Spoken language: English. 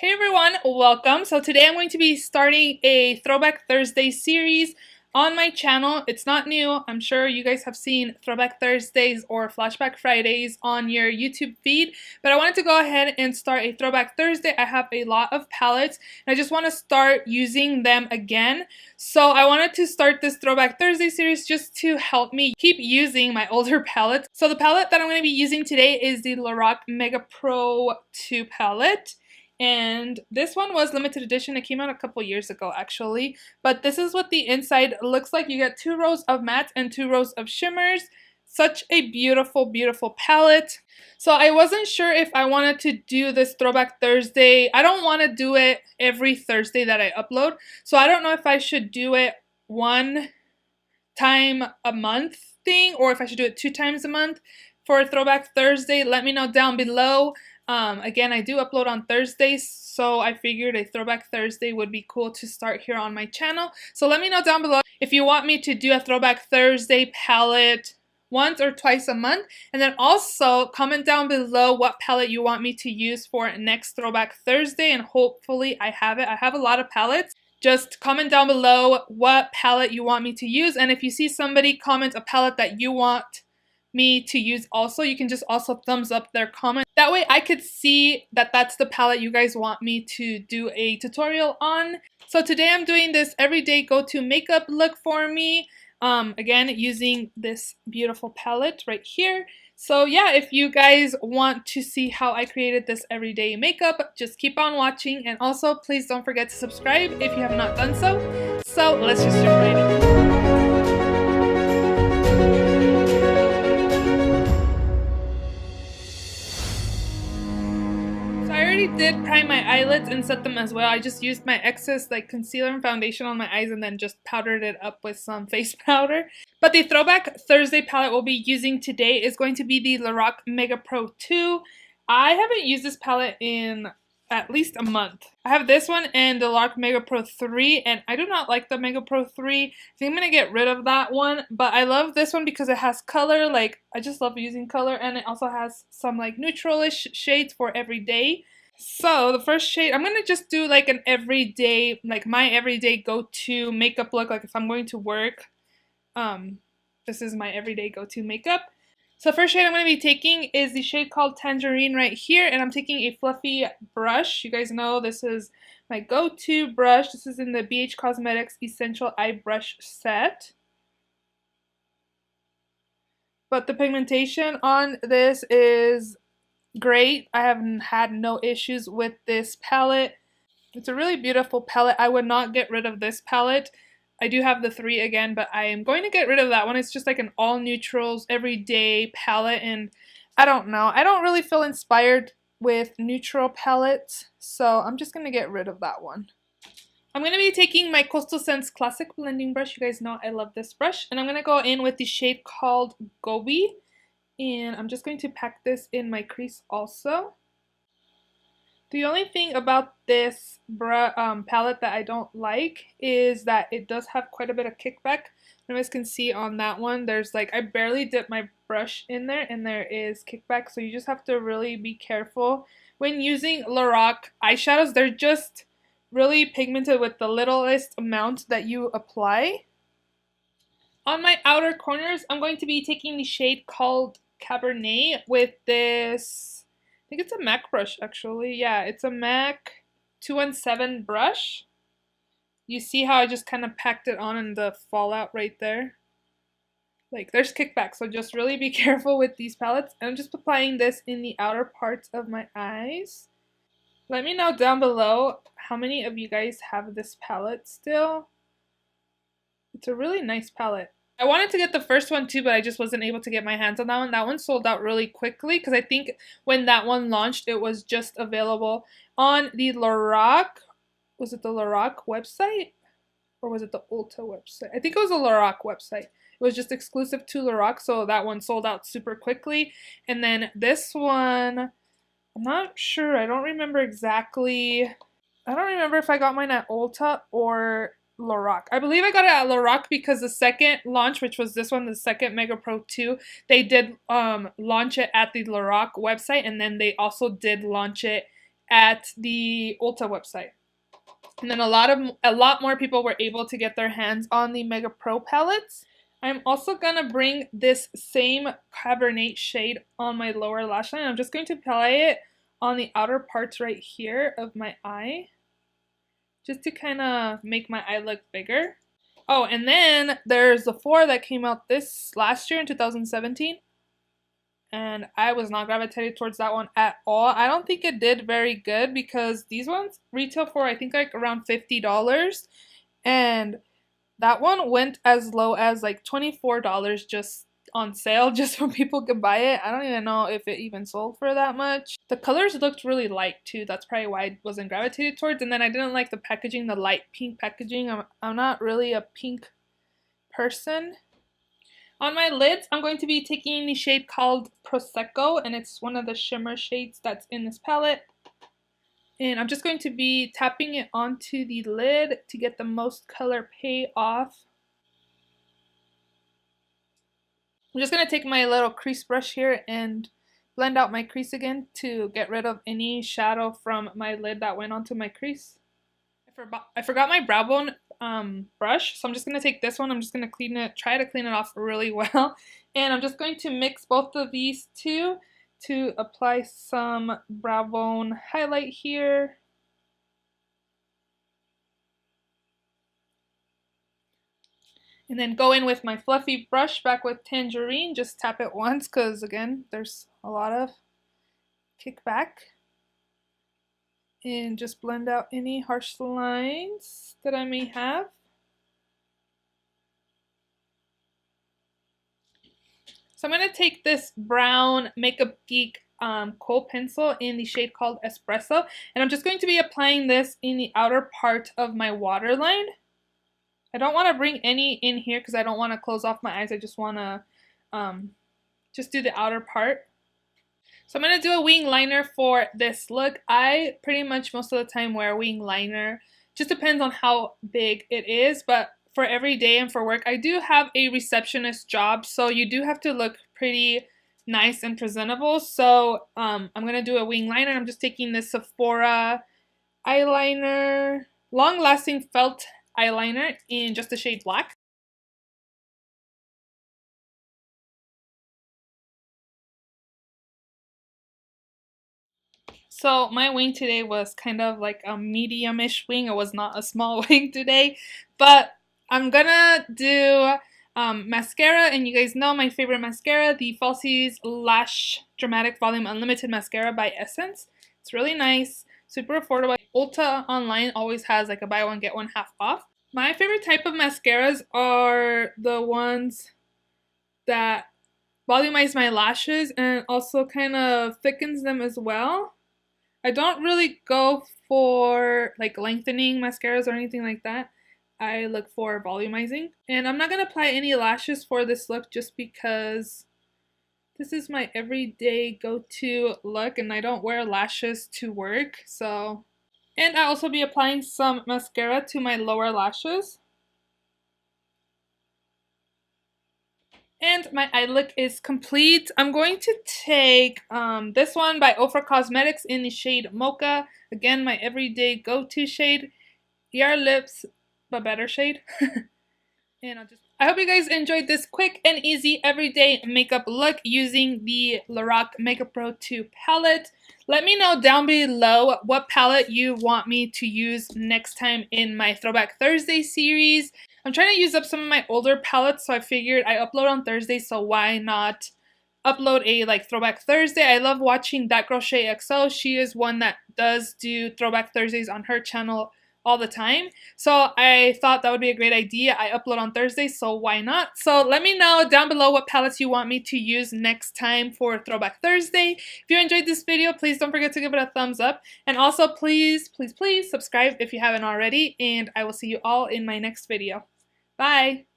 Hey everyone, welcome. So today I'm going to be starting a Throwback Thursday series on my channel. It's not new. I'm sure you guys have seen Throwback Thursdays or Flashback Fridays on your YouTube feed, but I wanted to go ahead and start a Throwback Thursday. I have a lot of palettes and I just want to start using them again. So I wanted to start this Throwback Thursday series just to help me keep using my older palettes. So the palette that I'm going to be using today is the Lorac Mega Pro 2 palette. And this one was limited edition. It came out a couple years ago actually, but this is what the inside looks like. You get 2 rows of mattes and 2 rows of shimmers. Such a beautiful palette. So I wasn't sure if I wanted to do this Throwback Thursday. I don't want to do it every Thursday that I upload, so I don't know if I should do it one time a month thing or if I should do it 2 times a month for Throwback Thursday. Let me know down below. Again, I do upload on Thursdays, so I figured a Throwback Thursday would be cool to start here on my channel. So let me know down below if you want me to do a Throwback Thursday palette once or twice a month. And then also comment down below what palette you want me to use for next Throwback Thursday, and hopefully I have it. I have a lot of palettes. Just comment down below what palette you want me to use, and if you see somebody comment a palette that you want me to use also, you can just also thumbs up their comment. That way I could see that that's the palette you guys want me to do a tutorial on. So today I'm doing this everyday go-to makeup look for me. Again, using this beautiful palette right here. So yeah, if you guys want to see how I created this everyday makeup, just keep on watching, and also please don't forget to subscribe if you have not done so. So let's just jump right in. Did prime my eyelids and set them as well. I just used my excess concealer and foundation on my eyes and then just powdered it up with some face powder. But the Throwback Thursday palette we'll be using today is going to be the Lorac Mega Pro 2. I haven't used this palette in at least a month. I have this one and the Lorac Mega Pro 3, and I do not like the Mega Pro 3. I think I'm going to get rid of that one, but I love this one because it has color. I just love using color, and it also has some neutralish shades for every day. So the first shade, I'm gonna just do an everyday, my everyday go-to makeup look. If I'm going to work, this is my everyday go-to makeup. So the first shade I'm gonna be taking is the shade called Tangerine right here, and I'm taking a fluffy brush. You guys know this is my go-to brush. This is in the BH Cosmetics Essential Eye Brush set. But the pigmentation on this is great. I haven't had no issues with this palette. It's a really beautiful palette. I would not get rid of this palette. I do have the 3 again, but I am going to get rid of that one. It's just an all neutrals everyday palette, and I don't know. I don't really feel inspired with neutral palettes, so I'm just going to get rid of that one. I'm going to be taking my Coastal Scents Classic Blending Brush. You guys know I love this brush, and I'm going to go in with the shade called Gobi. And I'm just going to pack this in my crease also. The only thing about this palette that I don't like is that it does have quite a bit of kickback. You guys can see on that one, there's I barely dip my brush in there and there is kickback. So you just have to really be careful. When using Lorac eyeshadows, they're just really pigmented with the littlest amount that you apply. On my outer corners, I'm going to be taking the shade called Cabernet with this, I think it's a MAC brush actually. Yeah, it's a MAC 217 brush. You see how I just kind of packed it on in the fallout right there? There's kickback, so just really be careful with these palettes. I'm just applying this in the outer parts of my eyes. Let me know down below how many of you guys have this palette still. It's a really nice palette. I wanted to get the first one too, but I just wasn't able to get my hands on that one. That one sold out really quickly because I think when that one launched, it was just available on the Lorac. Was it the Lorac website? Or was it the Ulta website? I think it was the Lorac website. It was just exclusive to Lorac, so that one sold out super quickly. And then this one, I'm not sure. I don't remember exactly. I don't remember if I got mine at Ulta or Lorac. I believe I got it at Lorac because the second launch, which was this one, the second Mega Pro 2, they did launch it at the Lorac website, and then they also did launch it at the Ulta website. And then a lot more people were able to get their hands on the Mega Pro palettes. I'm also gonna bring this same Cabernet shade on my lower lash line. I'm just going to apply it on the outer parts right here of my eye, just to kind of make my eye look bigger. Oh, and then there's the 4 that came out this last year in 2017. And I was not gravitated towards that one at all. I don't think it did very good because these ones retail for I think like around $50. And that one went as low as like $24 just on sale, just so people could buy it. I don't even know if it even sold for that much. The colors looked really light too. That's probably why I wasn't gravitated towards. And then I didn't like the packaging, the light pink packaging. I'm not really a pink person. On my lids, I'm going to be taking the shade called Prosecco, and it's one of the shimmer shades that's in this palette. And I'm just going to be tapping it onto the lid to get the most color pay off. I'm just going to take my little crease brush here and blend out my crease again to get rid of any shadow from my lid that went onto my crease. I forgot my brow bone brush, so I'm just going to take this one. I'm just going to try to clean it off really well. And I'm just going to mix both of these two to apply some brow bone highlight here. And then go in with my fluffy brush back with Tangerine. Just tap it once because, again, there's a lot of kickback. And just blend out any harsh lines that I may have. So I'm going to take this brown Makeup Geek kohl pencil in the shade called Espresso, and I'm just going to be applying this in the outer part of my waterline. I don't want to bring any in here because I don't want to close off my eyes. I just want to just do the outer part. So I'm going to do a wing liner for this look. I pretty much most of the time wear a wing liner. Just depends on how big it is, but for every day and for work, I do have a receptionist job, so you do have to look pretty nice and presentable. So I'm going to do a wing liner. I'm just taking this Sephora eyeliner, long-lasting felt eyeliner in just the shade black. So my wing today was kind of like a medium-ish wing. It was not a small wing today, but I'm gonna do mascara, and you guys know my favorite mascara, the Falsies Lash Dramatic Volume Unlimited Mascara by Essence. It's really nice, super affordable. Ulta online always has like a buy one get one half off. My favorite type of mascaras are the ones that volumize my lashes and also kind of thickens them as well. I don't really go for like lengthening mascaras or anything like that. I look for volumizing. And I'm not going to apply any lashes for this look just because this is my everyday go-to look and I don't wear lashes to work. So, and I'll also be applying some mascara to my lower lashes. And my eye look is complete. I'm going to take this one by Ofra Cosmetics in the shade Mocha. Again, my everyday go-to shade. ER Lips, but better shade. And I hope you guys enjoyed this quick and easy everyday makeup look using the Lorac Makeup Pro 2 palette. Let me know down below what palette you want me to use next time in my Throwback Thursday series. I'm trying to use up some of my older palettes, so I figured I upload on Thursday, so why not upload a like Throwback Thursday. I love watching That Girl Shay XO. She is one that does do Throwback Thursdays on her channel all the time. So I thought that would be a great idea. I upload on Thursday, so why not? So let me know down below what palettes you want me to use next time for Throwback Thursday. If you enjoyed this video, please don't forget to give it a thumbs up. And also please, please, please subscribe if you haven't already. And I will see you all in my next video. Bye!